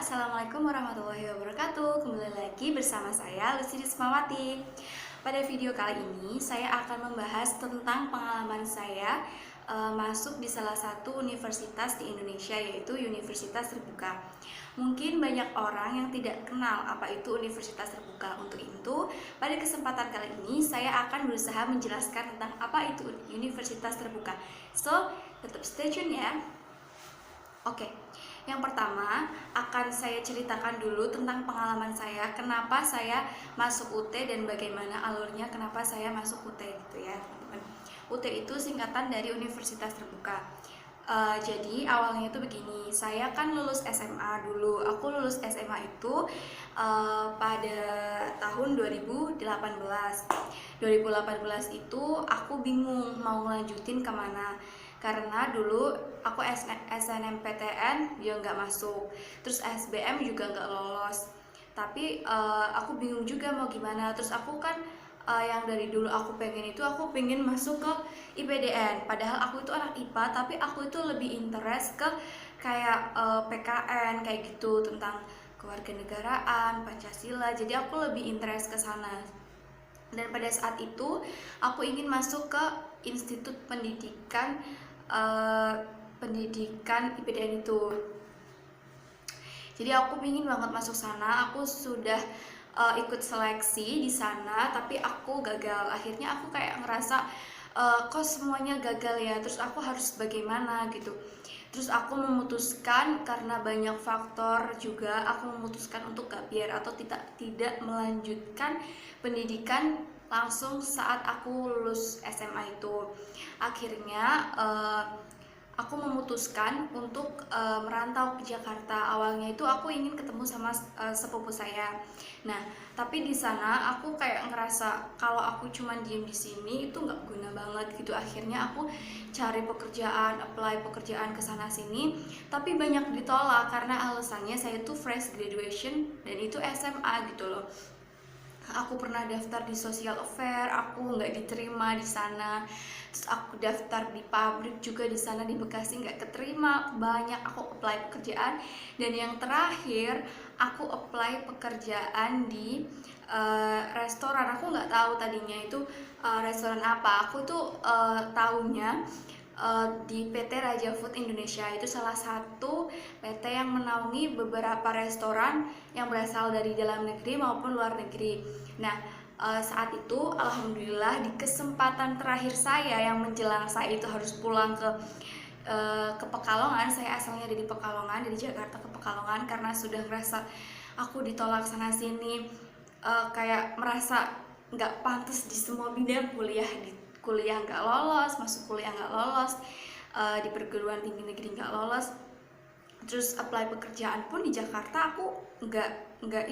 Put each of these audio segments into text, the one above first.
Assalamualaikum warahmatullahi wabarakatuh. Kembali lagi bersama saya Lucy Rismawati. Pada video kali ini saya akan membahas tentang pengalaman saya masuk di salah satu universitas di Indonesia, yaitu Universitas Terbuka. Mungkin banyak orang yang tidak kenal apa itu Universitas Terbuka. Untuk itu, pada kesempatan kali ini saya akan berusaha menjelaskan tentang apa itu Universitas Terbuka. So, tetap stay tune ya. Oke, yang pertama akan saya ceritakan dulu tentang pengalaman saya, kenapa saya masuk UT dan bagaimana alurnya kenapa saya masuk UT gitu ya teman-teman. UT itu singkatan dari Universitas Terbuka. Jadi awalnya itu begini, saya kan lulus SMA dulu. Aku lulus SMA itu pada tahun 2018. 2018 itu aku bingung mau ngelanjutin kemana, karena dulu aku SNMPTN dia nggak masuk, terus SBM juga nggak lolos. Tapi aku bingung juga mau gimana. Terus aku kan yang dari dulu aku pengen masuk ke IPDN, padahal aku itu anak IPA, tapi aku itu lebih interest ke kayak PKN kayak gitu, tentang kewarganegaraan, Pancasila. Jadi aku lebih interest ke sana. Dan pada saat itu aku ingin masuk ke Institut Pendidikan IPDN itu. Jadi aku ingin banget masuk sana. Aku sudah ikut seleksi di sana, tapi aku gagal. Akhirnya aku kayak ngerasa kok semuanya gagal ya, terus aku harus bagaimana gitu. Terus aku memutuskan, karena banyak faktor juga, aku memutuskan untuk gap year atau tidak melanjutkan pendidikan langsung saat aku lulus SMA itu. Akhirnya aku memutuskan untuk merantau ke Jakarta. Awalnya itu aku ingin ketemu sama sepupu saya. Nah, tapi di sana aku kayak ngerasa kalau aku cuma diem di sini itu nggak guna banget gitu. Akhirnya aku cari pekerjaan, apply pekerjaan ke sana sini, tapi banyak ditolak karena alasannya saya tuh fresh graduation dan itu SMA gitu loh. Aku pernah daftar di social affair, aku nggak diterima di sana. Terus aku daftar di pabrik juga di sana di Bekasi, nggak keterima. Banyak aku apply pekerjaan, dan yang terakhir aku apply pekerjaan di restoran. Aku nggak tahu tadinya itu restoran apa. Aku tuh tahunya di PT Raja Food Indonesia, itu salah satu PT yang menaungi beberapa restoran yang berasal dari dalam negeri maupun luar negeri. Nah, saat itu alhamdulillah di kesempatan terakhir saya yang menjelang saya itu harus pulang ke Pekalongan. Saya asalnya dari Pekalongan, dari Jakarta ke Pekalongan, karena sudah merasa aku ditolak sana sini, kayak merasa nggak pantas di semua bidang kuliah. Di kuliah nggak lolos, masuk kuliah nggak lolos, di perguruan tinggi negeri nggak lolos, terus apply pekerjaan pun di Jakarta aku nggak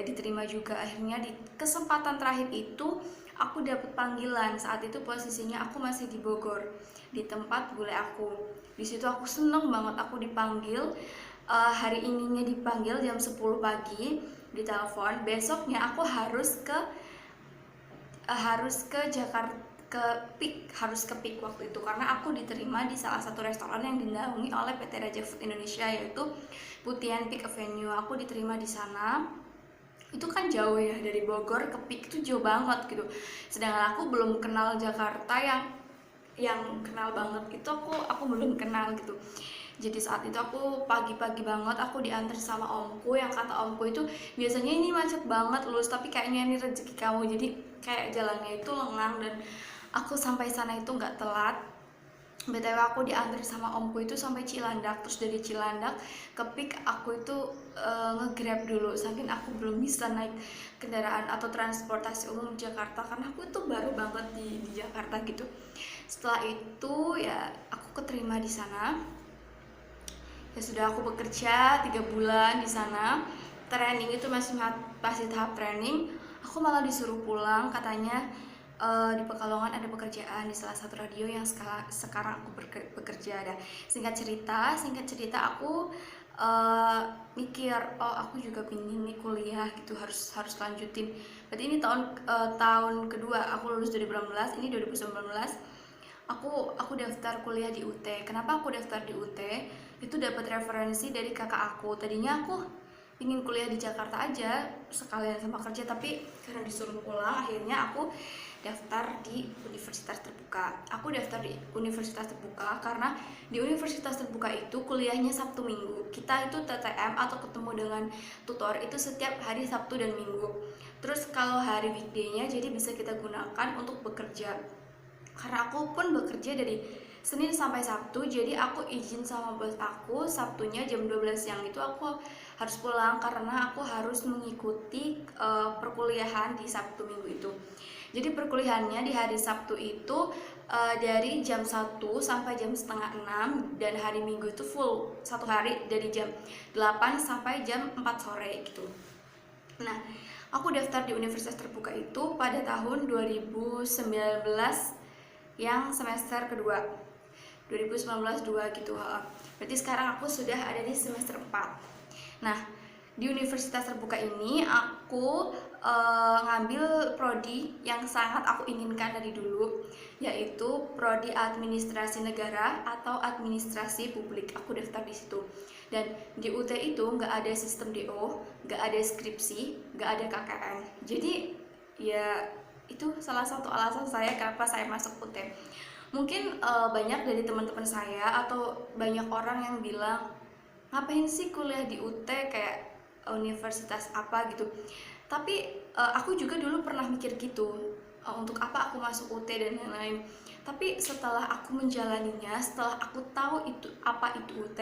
diterima juga. Akhirnya di kesempatan terakhir itu aku dapat panggilan. Saat itu posisinya aku masih di Bogor, di tempat bule aku. Di situ aku seneng banget aku dipanggil. Hari ininya dipanggil jam 10 pagi, ditelepon besoknya aku harus ke Jakarta, harus ke PIK waktu itu, karena aku diterima di salah satu restoran yang dinaungi oleh PT Raja Food Indonesia, yaitu Putian PIK Avenue. Aku diterima di sana. Itu kan jauh ya, dari Bogor ke PIK itu jauh banget gitu. Sedangkan aku belum kenal Jakarta yang kenal banget gitu, aku belum kenal gitu. Jadi saat itu aku pagi-pagi banget aku diantar sama omku, yang kata omku itu biasanya ini macet banget lulus, tapi kayaknya ini rezeki kamu. Jadi kayak jalannya itu lengang dan aku sampai sana itu nggak telat. BTW aku diantar sama omku itu sampai Cilandak, terus dari Cilandak ke PIK aku itu nge-grab dulu, saking aku belum bisa naik kendaraan atau transportasi umum Jakarta, karena aku itu baru banget di Jakarta gitu. Setelah itu ya aku keterima di sana. Ya sudah, aku bekerja 3 bulan di sana. Training itu masih tahap training. Aku malah disuruh pulang, katanya di Pekalongan ada pekerjaan di salah satu radio yang sekarang aku bekerja. Ada singkat cerita aku mikir, oh aku juga pingin nih kuliah gitu, harus lanjutin. Berarti ini tahun kedua aku lulus 2018, ini 2019 aku daftar kuliah di UT. Kenapa aku daftar di UT? itu dapat referensi dari kakak aku. Tadinya aku ingin kuliah di Jakarta aja sekalian sama kerja, tapi karena disuruh pulang akhirnya aku daftar di universitas terbuka. Aku daftar di universitas terbuka karena di universitas terbuka itu kuliahnya Sabtu Minggu. Kita itu TTM atau ketemu dengan tutor itu setiap hari Sabtu dan Minggu. Terus kalau hari weekday-nya jadi bisa kita gunakan untuk bekerja. Karena aku pun bekerja dari Senin sampai Sabtu, jadi aku izin sama bos aku Sabtunya jam 12 siang itu aku harus pulang karena aku harus mengikuti perkuliahan di Sabtu Minggu itu. Jadi perkuliahannya di hari Sabtu itu dari jam 1 sampai jam setengah 6, dan hari Minggu itu full satu hari dari jam 8 sampai jam 4 sore gitu. Nah, aku daftar di universitas terbuka itu pada tahun 2019 yang semester kedua. 2019 2 gitu. Berarti sekarang aku sudah ada di semester 4. Nah, di universitas terbuka ini aku ngambil prodi yang sangat aku inginkan dari dulu, yaitu prodi administrasi negara atau administrasi publik. Aku daftar di situ. Dan di UT itu nggak ada sistem DO, nggak ada skripsi, nggak ada KKN. Jadi ya itu salah satu alasan saya kenapa saya masuk UT. Mungkin banyak dari teman-teman saya atau banyak orang yang bilang, ngapain sih kuliah di UT, kayak universitas apa gitu. Tapi aku juga dulu pernah mikir gitu, untuk apa aku masuk UT dan lain-lain. Tapi setelah aku menjalaninya, setelah aku tahu itu apa itu UT,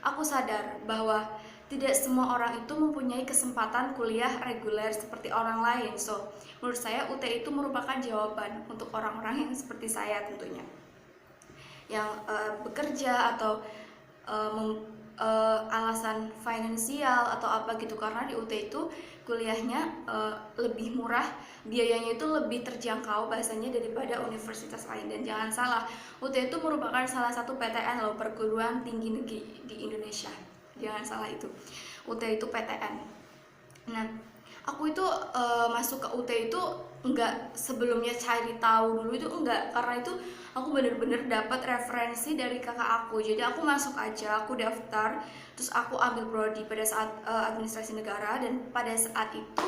aku sadar bahwa tidak semua orang itu mempunyai kesempatan kuliah reguler seperti orang lain. So, menurut saya UT itu merupakan jawaban untuk orang-orang yang seperti saya tentunya, yang bekerja atau alasan finansial atau apa gitu. Karena di UT itu kuliahnya lebih murah, biayanya itu lebih terjangkau bahasanya daripada universitas lain. Dan jangan salah, UT itu merupakan salah satu PTN loh, perguruan tinggi negeri di Indonesia. Jangan salah itu, UT itu PTN. Nah, aku itu masuk ke UT itu enggak sebelumnya cari tahu dulu, itu enggak, karena itu aku bener-bener dapat referensi dari kakak aku. Jadi aku masuk aja, aku daftar, terus aku ambil prodi pada saat administrasi negara. Dan pada saat itu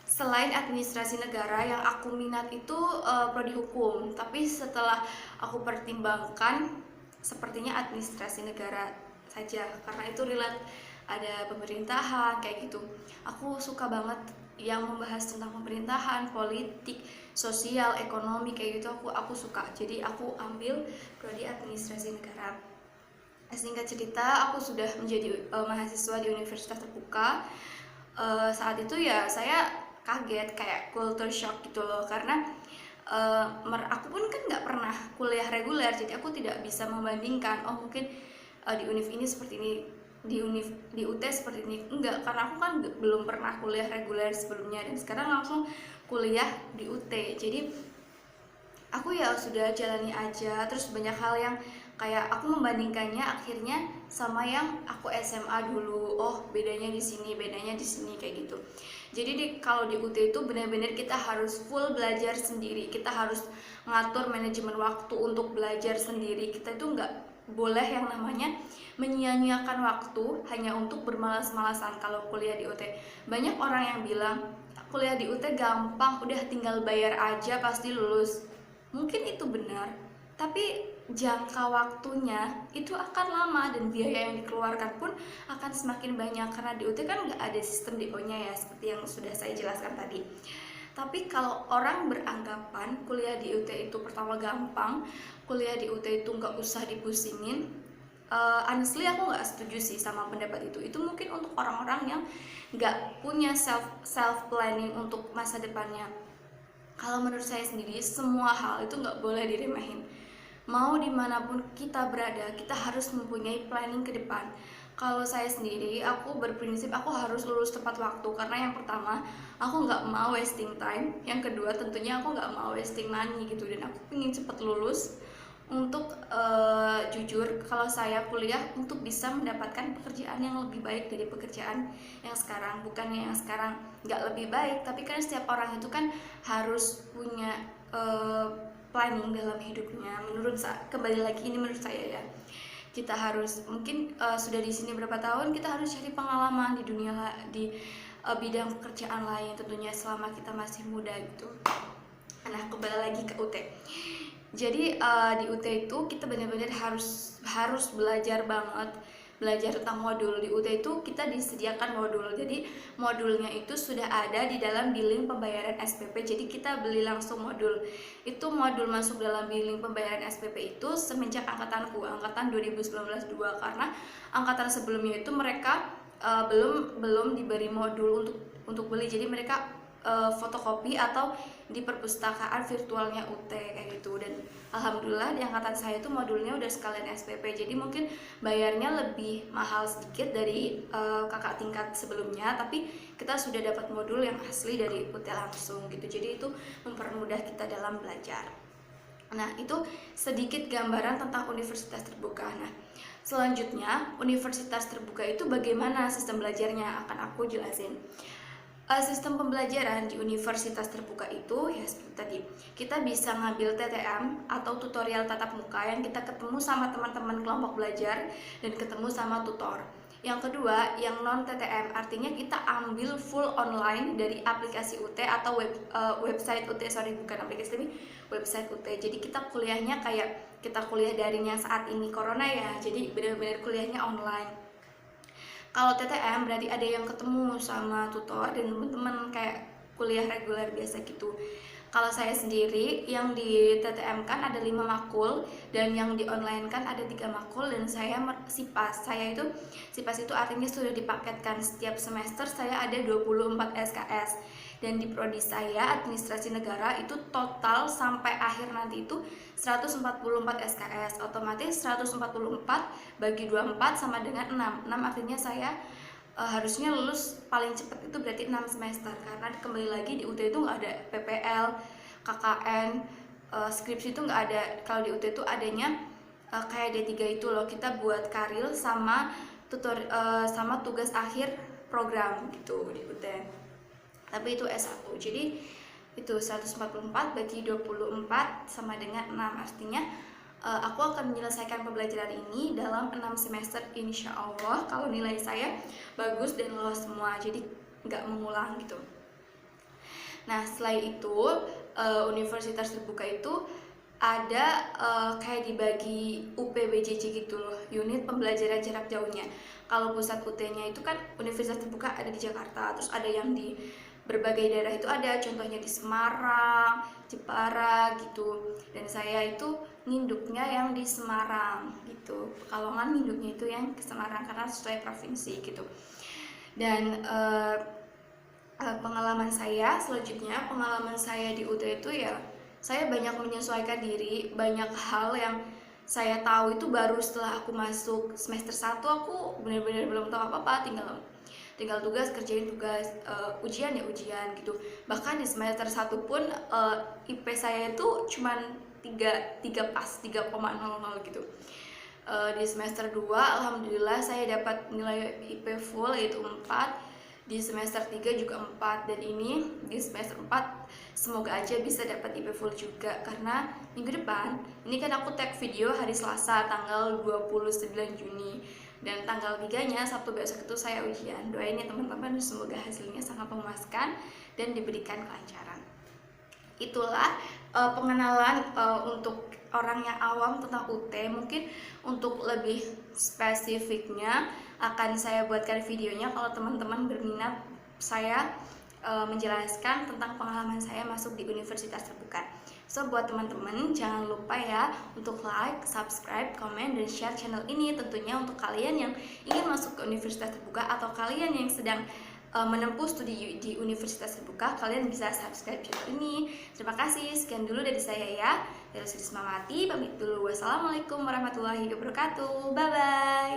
selain administrasi negara yang aku minat itu prodi hukum, tapi setelah aku pertimbangkan sepertinya administrasi negara saja karena itu relate ada pemerintahan kayak gitu. Aku suka banget yang membahas tentang pemerintahan, politik, sosial, ekonomi kayak gitu. Aku suka. Jadi aku ambil prodi administrasi negara. Singkat cerita, aku sudah menjadi mahasiswa di universitas terbuka. Saat itu ya saya kaget, kayak culture shock gitu loh, karena aku pun kan nggak pernah kuliah reguler, jadi aku tidak bisa membandingkan, oh mungkin di univ ini seperti ini, di UT seperti ini. Enggak, karena aku kan belum pernah kuliah reguler sebelumnya, dan sekarang langsung kuliah di UT. Jadi aku ya sudah jalani aja. Terus banyak hal yang kayak aku membandingkannya akhirnya sama yang aku SMA dulu. Oh, bedanya di sini, bedanya di sini kayak gitu. Jadi kalau di UT itu benar-benar kita harus full belajar sendiri. Kita harus ngatur manajemen waktu untuk belajar sendiri. Kita itu nggak boleh yang namanya menyia-nyiakan waktu hanya untuk bermalas-malasan kalau kuliah di UT. Banyak orang yang bilang kuliah di UT gampang, udah tinggal bayar aja pasti lulus. Mungkin itu benar, tapi jangka waktunya itu akan lama dan biaya yang dikeluarkan pun akan semakin banyak, karena di UT kan nggak ada sistem DO-nya ya, seperti yang sudah saya jelaskan tadi. Tapi kalau orang beranggapan kuliah di UT itu pertama gampang, kuliah di UT itu nggak usah dipusingin, honestly aku nggak setuju sih sama pendapat itu. Itu mungkin untuk orang-orang yang nggak punya self planning untuk masa depannya. Kalau menurut saya sendiri, semua hal itu nggak boleh diremehin. Mau dimanapun kita berada, kita harus mempunyai planning ke depan. Kalau saya sendiri, aku berprinsip aku harus lulus tepat waktu, karena yang pertama, aku nggak mau wasting time. Yang kedua, tentunya aku nggak mau wasting money gitu, dan aku ingin cepat lulus untuk jujur, kalau saya kuliah untuk bisa mendapatkan pekerjaan yang lebih baik dari pekerjaan yang sekarang. Bukannya yang sekarang nggak lebih baik, tapi kan setiap orang itu kan harus punya planning dalam hidupnya. Kembali lagi ini menurut saya ya. kita harus mungkin sudah di sini berapa tahun, kita harus cari pengalaman di dunia di bidang pekerjaan lain tentunya selama kita masih muda gitu. Nah, kembali lagi ke UT. Jadi di UT itu kita benar-benar harus belajar banget, belajar tentang modul. Di UT itu kita disediakan modul. Jadi modulnya itu sudah ada di dalam billing pembayaran SPP. Jadi kita beli langsung modul. Itu modul masuk dalam billing pembayaran SPP itu semenjak angkatanku, angkatan 2019-2, karena angkatan sebelumnya itu mereka belum diberi modul untuk beli. Jadi mereka fotokopi atau di perpustakaan virtualnya UT kayak gitu. Dan alhamdulillah di angkatan saya itu modulnya udah sekalian SPP, jadi mungkin bayarnya lebih mahal sedikit dari kakak tingkat sebelumnya, tapi kita sudah dapat modul yang asli dari UT langsung gitu. Jadi itu mempermudah kita dalam belajar. Nah, itu sedikit gambaran tentang universitas terbuka. Nah, selanjutnya universitas terbuka itu bagaimana sistem belajarnya, akan aku jelasin. Sistem pembelajaran di universitas terbuka itu ya seperti tadi, kita bisa ngambil TTM atau tutorial tatap muka yang kita ketemu sama teman-teman kelompok belajar dan ketemu sama tutor. Yang kedua, yang non TTM, artinya kita ambil full online dari aplikasi UT atau website UT, bukan aplikasi tapi website UT. Jadi kita kuliahnya kayak kita kuliah daring yang saat ini corona ya, jadi benar-benar kuliahnya online. Kalau TTM berarti ada yang ketemu sama tutor dan teman-teman kayak kuliah reguler biasa gitu. Kalau saya sendiri yang di TTM kan ada 5 makul dan yang di online kan ada 3 makul, dan saya SIPAS. Saya itu SIPAS itu artinya sudah dipaketkan, setiap semester saya ada 24 SKS. Dan di prodi saya administrasi negara itu total sampai akhir nanti itu 144 SKS. Otomatis 144 bagi 24 sama dengan 6 artinya saya harusnya lulus paling cepat itu berarti 6 semester, karena kembali lagi di UT itu nggak ada PPL, KKN, skripsi itu nggak ada. Kalau di UT itu adanya kayak D3 itu loh, kita buat karil sama sama tugas akhir program gitu di UT, tapi itu S1. Jadi itu 144 bagi 24 sama dengan 6, artinya aku akan menyelesaikan pembelajaran ini dalam 6 semester insya Allah kalau nilai saya bagus dan lolos semua, jadi nggak mengulang gitu. Nah, setelah itu universitas terbuka itu ada kayak dibagi UPBJJ gitu loh, unit pembelajaran jarak jauhnya. Kalau pusat UT-nya itu kan universitas terbuka ada di Jakarta, terus ada yang di berbagai daerah itu ada, contohnya di Semarang, Jepara gitu. Dan saya itu nginduknya yang di Semarang gitu. Pekalongan nginduknya itu yang ke Semarang karena sesuai provinsi gitu. Dan pengalaman saya selanjutnya, pengalaman saya di UT itu ya saya banyak menyesuaikan diri, banyak hal yang saya tahu itu baru setelah aku masuk semester 1. Aku benar-benar belum tahu apa-apa, tinggal tugas, kerjain tugas, ujian ya ujian gitu. Bahkan di semester 1 pun IP saya itu cuman 3 pas, 3,00 gitu. Di semester 2 alhamdulillah saya dapat nilai IP full yaitu 4. Di semester 3 juga 4, dan ini di semester 4 semoga aja bisa dapat IP full juga, karena minggu depan ini kan aku tag video hari Selasa tanggal 29 Juni dan tanggal 3-nya Sabtu besok itu saya ujian. Doain ya teman-teman, semoga hasilnya sangat memuaskan dan diberikan kelancaran. Itulah pengenalan untuk orang yang awam tentang UT. Mungkin untuk lebih spesifiknya akan saya buatkan videonya kalau teman-teman berminat saya menjelaskan tentang pengalaman saya masuk di universitas terbuka. So buat teman-teman jangan lupa ya untuk like, subscribe, komen, dan share channel ini. Tentunya untuk kalian yang ingin masuk ke universitas terbuka atau kalian yang sedang menempuh studi di universitas terbuka, kalian bisa subscribe channel ini. Terima kasih, sekian dulu dari saya ya. Terus Risma Mati, pamit dulu. Wassalamualaikum warahmatullahi wabarakatuh. Bye bye.